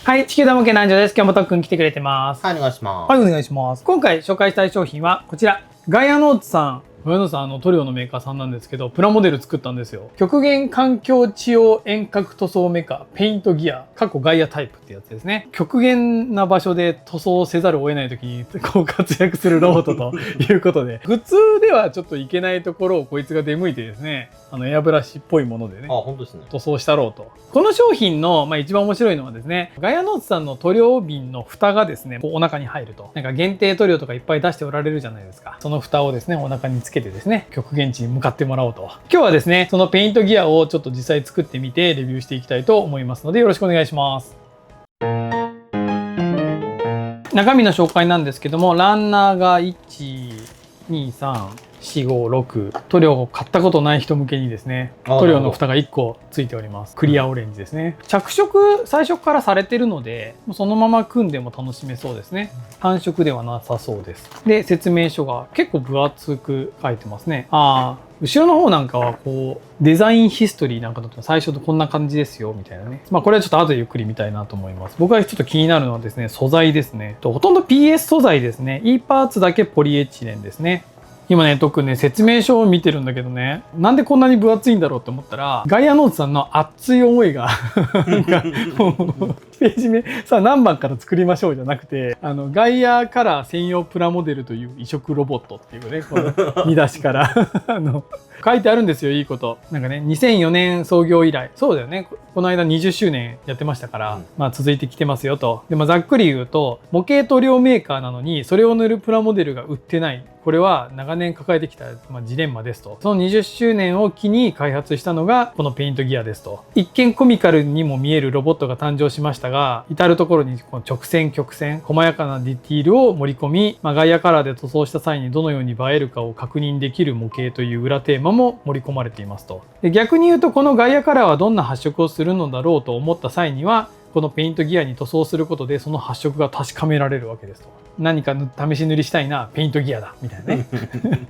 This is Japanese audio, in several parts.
はい、地球玉系南條です。今日もとっくん来てくれてます。はい、お願いします。はい、お願いします。今回紹介したい商品はこちら。ガイアノーツさん。ガイアノーツさん、塗料のメーカーさんなんですけど、プラモデル作ったんですよ。極限環境地用遠隔塗装メカ、ペイントギア、ガイアタイプってやつですね。極限な場所で塗装せざるを得ない時にこう活躍するロボットということで、普通ではちょっといけないところをこいつが出向いてですね、エアブラシっぽいものでね、本当ですね。塗装したろうと。この商品の、一番面白いのはですね、ガイアノーツさんの塗料瓶の蓋がですね、こうお腹に入ると。なんか限定塗料とかいっぱい出しておられるじゃないですか。その蓋をですね、お腹につけてですね、極限地に向かってもらおうと。今日はですね、そのペイントギアをちょっと実際作ってみてレビューしていきたいと思いますので、よろしくお願いします。中身の紹介なんですけども、ランナーが1、2、3、4、5、6。塗料を買ったことない人向けにですね、塗料の蓋が1個ついております。クリアオレンジですね。着色最初からされてるので、そのまま組んでも楽しめそうですね。単色ではなさそうです。で、説明書が結構分厚く書いてますね。後ろの方なんかはこうデザインヒストリーなんかだと最初とこんな感じですよみたいなね。これはちょっと後でゆっくり見たいなと思います。僕がちょっと気になるのはですね、素材ですね。ほとんど PS 素材ですね。E パーツだけポリエチレンですね。今ね、特にね、説明書を見てるんだけどね、なんでこんなに分厚いんだろうって思ったら、ガイアノーツさんの熱い思いが、なんか、もう、ページ目、さあ何番から作りましょうじゃなくて、ガイアカラー専用プラモデルという移植ロボットっていうね、この見出しから、書いてあるんですよ、いいこと。なんかね、2004年創業以来。そうだよね。この間20周年やってましたから、続いてきてますよと。で、ざっくり言うと、模型塗料メーカーなのに、それを塗るプラモデルが売ってない。これは長年抱えてきた、ジレンマですと。その20周年を機に開発したのが、このペイントギアですと。一見コミカルにも見えるロボットが誕生しましたが、至るところにこの直線、曲線、細やかなディティールを盛り込み、ガイアカラーで塗装した際にどのように映えるかを確認できる模型という裏テーマも盛り込まれていますと。で、逆に言うとこのガイアカラーはどんな発色をするのだろうと思った際には、このペイントギアに塗装することでその発色が確かめられるわけですと。何か試し塗りしたいな、ペイントギアだみたいなね。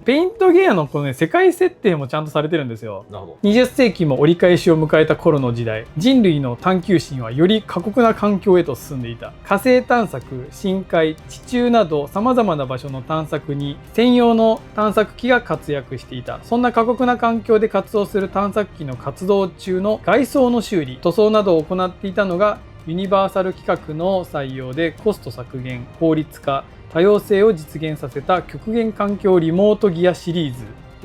ペイントギアのこのね、世界設定もちゃんとされてるんですよ。20世紀も折り返しを迎えた頃の時代、人類の探求心はより過酷な環境へと進んでいた。火星探索、深海、地中など様々な場所の探索に専用の探索機が活躍していた。そんな過酷な環境で活動する探索機の活動中の外装の修理、塗装などを行っていたのがユニバーサル規格の採用でコスト削減、効率化、多様性を実現させた極限環境リモートギアシリーズ。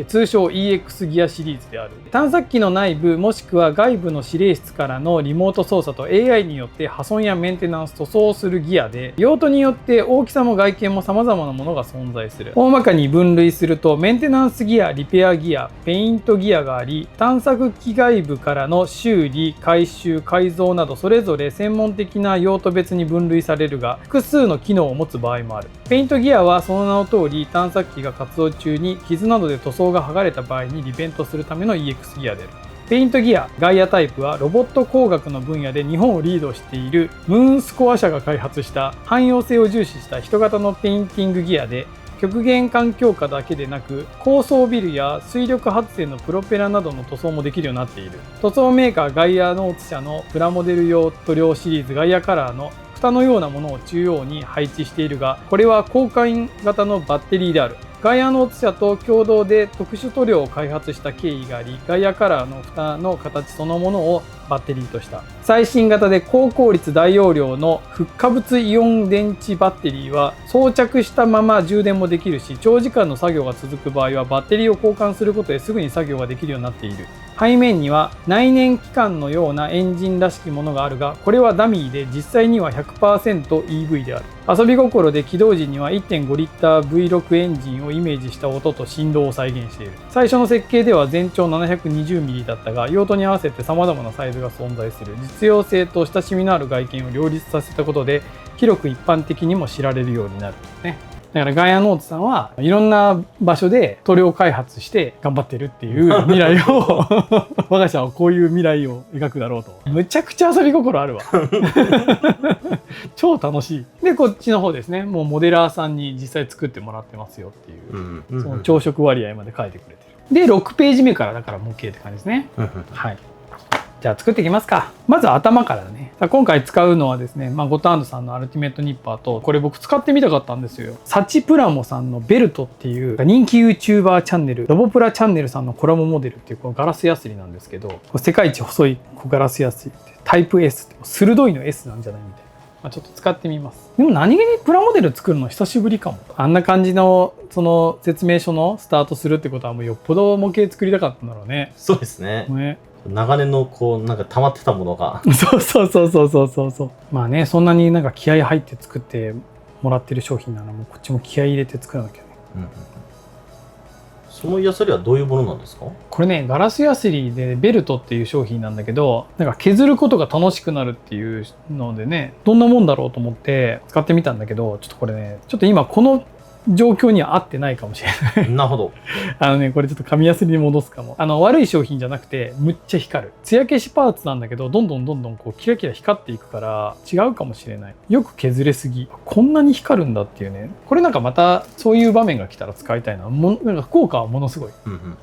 通称 EX ギアシリーズである。探索機の内部もしくは外部の指令室からのリモート操作と AI によって破損やメンテナンス塗装をするギアで、用途によって大きさも外見も様々なものが存在する。大まかに分類するとメンテナンスギア、リペアギア、ペイントギアがあり、探索機外部からの修理、改修、改造などそれぞれ専門的な用途別に分類されるが、複数の機能を持つ場合もある。ペイントギアはその名の通り、探索機が活動中に傷などで塗装が剥がれた場合にリベントするための EX ギアである。ペイントギア、ガイアタイプはロボット工学の分野で日本をリードしているムーンスコア社が開発した汎用性を重視した人型のペインティングギアで、極限環境下だけでなく高層ビルや水力発電のプロペラなどの塗装もできるようになっている。塗装メーカーガイアノーツ社のプラモデル用塗料シリーズガイアカラーの蓋のようなものを中央に配置しているが、これは交換型のバッテリーである。ガイアノーツ社と共同で特殊塗料を開発した経緯があり、ガイアカラーの蓋の形そのものをバッテリーとした。最新型で高効率大容量のフッ化物イオン電池バッテリーは装着したまま充電もできるし、長時間の作業が続く場合はバッテリーを交換することですぐに作業ができるようになっている。背面には内燃機関のようなエンジンらしきものがあるが、これはダミーで実際には 100%EV である。遊び心で起動時には 1.5 リッター V6 エンジンをイメージした音と振動を再現している。最初の設計では全長 720mm だったが、用途に合わせて様々なサイズが存在する。実用性と親しみのある外見を両立させたことで、広く一般的にも知られるようになるね。だからガイアノーツさんはいろんな場所で塗料開発して頑張ってるっていう未来を我が社はこういう未来を描くだろうと。むちゃくちゃ遊び心あるわ超楽しい。でこっちの方ですね、もうモデラーさんに実際作ってもらってますよっていう、その朝食割合まで書いてくれてる。で6ページ目からだから模型って感じですねはい。じゃあ作っていきますか。まず頭からね。今回使うのはですね、ゴタンドさんのアルティメットニッパーと、これ僕使ってみたかったんですよ。サチプラモさんのベルトっていう人気 YouTuber チャンネル、ロボプラチャンネルさんのコラボモデルっていうこのガラスヤスリなんですけど、世界一細いガラスヤスリってタイプ S って鋭いの S なんじゃないみたいな。ちょっと使ってみます。でも何気にプラモデル作るの久しぶりかも。あんな感じのその説明書のスタートするってことはもうよっぽど模型作りたかったんだろうね。そうですね。長年のこうなんか溜まってたものがそう。まあね、そんなになんか気合入って作ってもらってる商品ならもうこっちも気合入れて作らなきゃね。そのヤスリはどういうものなんですか？これね、ガラスヤスリでベルトっていう商品なんだけど、なんか削ることが楽しくなるっていうのでね、どんなもんだろうと思って使ってみたんだけど、ちょっとこれね、ちょっと今この状況には合ってないかもしれない。なるほど。これちょっと紙ヤスリに戻すかも。悪い商品じゃなくて、むっちゃ光る。艶消しパーツなんだけど、どんどんこうキラキラ光っていくから、違うかもしれない。よく削れすぎ。こんなに光るんだっていうね。これなんかまた、そういう場面が来たら使いたいな。なんか効果はものすごい。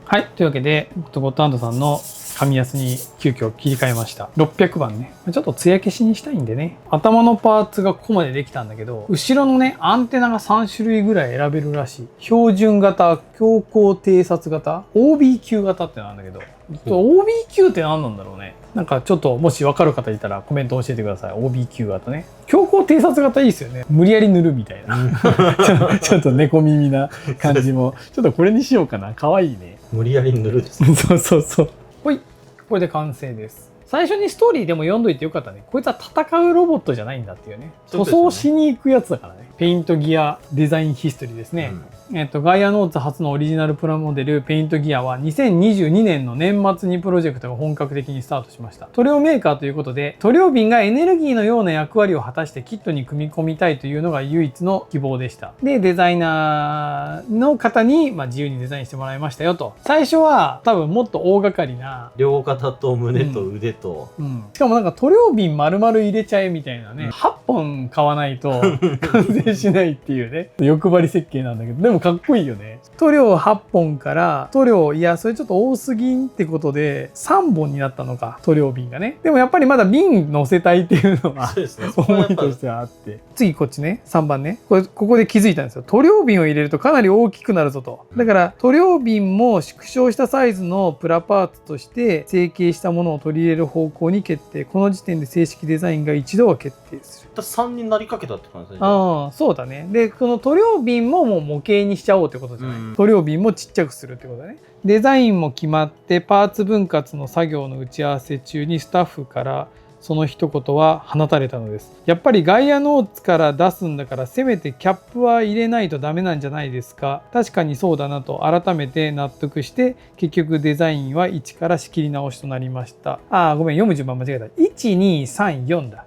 はい。というわけで、ゴッドハンドさんの紙ヤスに急遽切り替えました。600番ね。ちょっと艶消しにしたいんでね。頭のパーツがここまでできたんだけど、後ろのね、アンテナが3種類ぐらい選べるらしい。標準型、強行偵察型、OBQ 型ってなんだけど、OBQ って何なんだろうね。なんかちょっともし分かる方いたらコメント教えてください。OBQ 型ね。強行偵察型いいですよね。無理やり塗るみたいな。ちょっと猫耳な感じも。ちょっとこれにしようかな。かわいいね。無理やり塗るですね。そう。ほい。これで完成です。最初にストーリーでも読んどいてよかったね。こいつは戦うロボットじゃないんだっていうね。塗装しに行くやつだからね。ペイントギアデザインヒストリーですね。ガイアノーツ初のオリジナルプラモデルペイントギアは2022年の年末にプロジェクトが本格的にスタートしました。塗料メーカーということで、塗料瓶がエネルギーのような役割を果たしてキットに組み込みたいというのが唯一の希望でした。で、デザイナーの方に自由にデザインしてもらいましたよと。最初は多分もっと大掛かりな。両肩と胸と腕と。しかもなんか塗料瓶丸々入れちゃえみたいなね。8本買わないと完成しないっていうね。欲張り設計なんだけど、でもかっこいいよね。塗料8本から塗料、いやそれちょっと多すぎんってことで3本になったのか、塗料瓶がね。でもやっぱりまだ瓶乗せたいっていうのは思いとしてはあって、次こっちね、3番ね、ここで気づいたんですよ。塗料瓶を入れるとかなり大きくなるぞと。だから塗料瓶も縮小したサイズのプラパーツとして成形したものを取り入れる方向に決定。この時点で正式デザインが一度は決定する。3になりかけたって感じですね。ああ、そうだね。で、この塗料瓶ももう模型にしちゃおうってことじゃない。塗料瓶もちっちゃくするってことだね。デザインも決まってパーツ分割の作業の打ち合わせ中にスタッフからその一言は放たれたのです。やっぱりガイアノーツから出すんだからせめてキャップは入れないとダメなんじゃないですか。確かにそうだなと改めて納得して結局デザインは1から仕切り直しとなりました。ごめん、読む順番間違えた。1、2、3、4だ。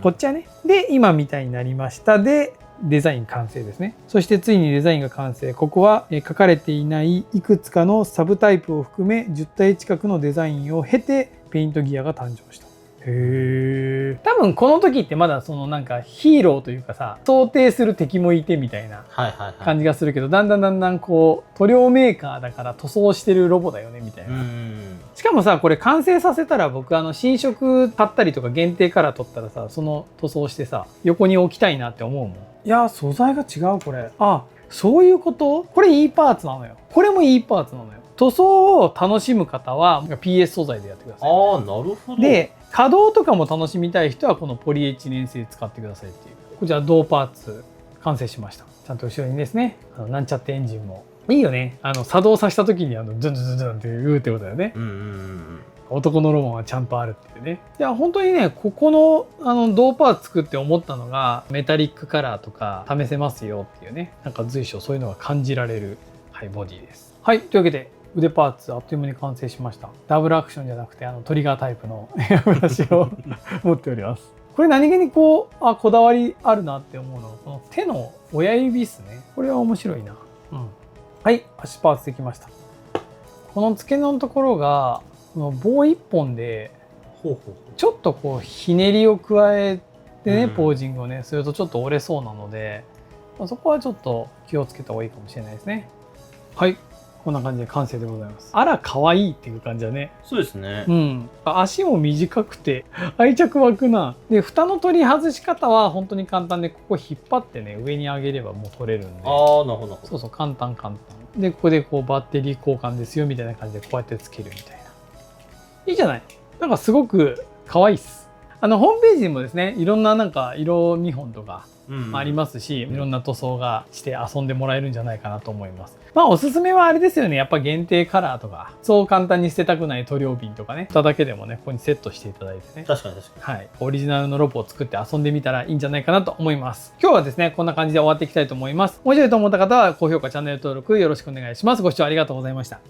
こっちはね。で、今みたいになりました。で、デザイン完成ですね。そしてついにデザインが完成。ここは書かれていないいくつかのサブタイプを含め10体近くのデザインを経てペイントギアが誕生した。へえ。多分この時ってまだそのなんかヒーローというかさ、想定する敵もいてみたいな感じがするけど、だんだんこう塗料メーカーだから塗装してるロボだよねみたいな。しかもさ、これ完成させたら僕新色買ったりとか限定カラー取ったらさ、その塗装してさ横に置きたいなって思うもん。いや素材が違うこれ。そういうこと？これいいパーツなのよ。これもいいパーツなのよ。塗装を楽しむ方は PS 素材でやってください。なるほど。で稼働とかも楽しみたい人はこのポリエチレン製使ってくださいっていう。こちら銅パーツ完成しました。ちゃんと後ろにですね、なんちゃってエンジンもいいよね。作動させた時にズンズンズンズンって言うってことだよね。男のロマンはちゃんとあるっていうね。いや本当にね、ここの銅パーツ作って思ったのがメタリックカラーとか試せますよっていうね。なんか随所そういうのが感じられる、ボディです。というわけで腕パーツあっという間に完成しました。ダブルアクションじゃなくてトリガータイプのエアブラシを持っております。これ何気にこだわりあるなって思うのはこの手の親指ですね。これは面白いな。足パーツできました。この付け根のところが棒一本でちょっとこうひねりを加えてね、ポージングをねするとちょっと折れそうなので、そこはちょっと気をつけた方がいいかもしれないですね。こんな感じで完成でございます。あら可愛いっていう感じだね。そうですね。うん、足も短くて愛着湧くな。で蓋の取り外し方は本当に簡単で、ここ引っ張ってね上に上げればもう取れるんで。ああ、なるほど。そうそう、簡単。でここでこうバッテリー交換ですよみたいな感じでこうやってつけるみたいな。いいじゃない。なんかすごく可愛いっす。ホームページにもですね、いろんななんか色見本とかありますし、いろんな塗装がして遊んでもらえるんじゃないかなと思います。まあおすすめはあれですよね。やっぱ限定カラーとか、そう簡単に捨てたくない塗料瓶とかね、蓋だけでもね、ここにセットしていただいてね。確かに。はい。オリジナルのロボを作って遊んでみたらいいんじゃないかなと思います。今日はですね、こんな感じで終わっていきたいと思います。面白いと思った方は高評価、チャンネル登録よろしくお願いします。ご視聴ありがとうございました。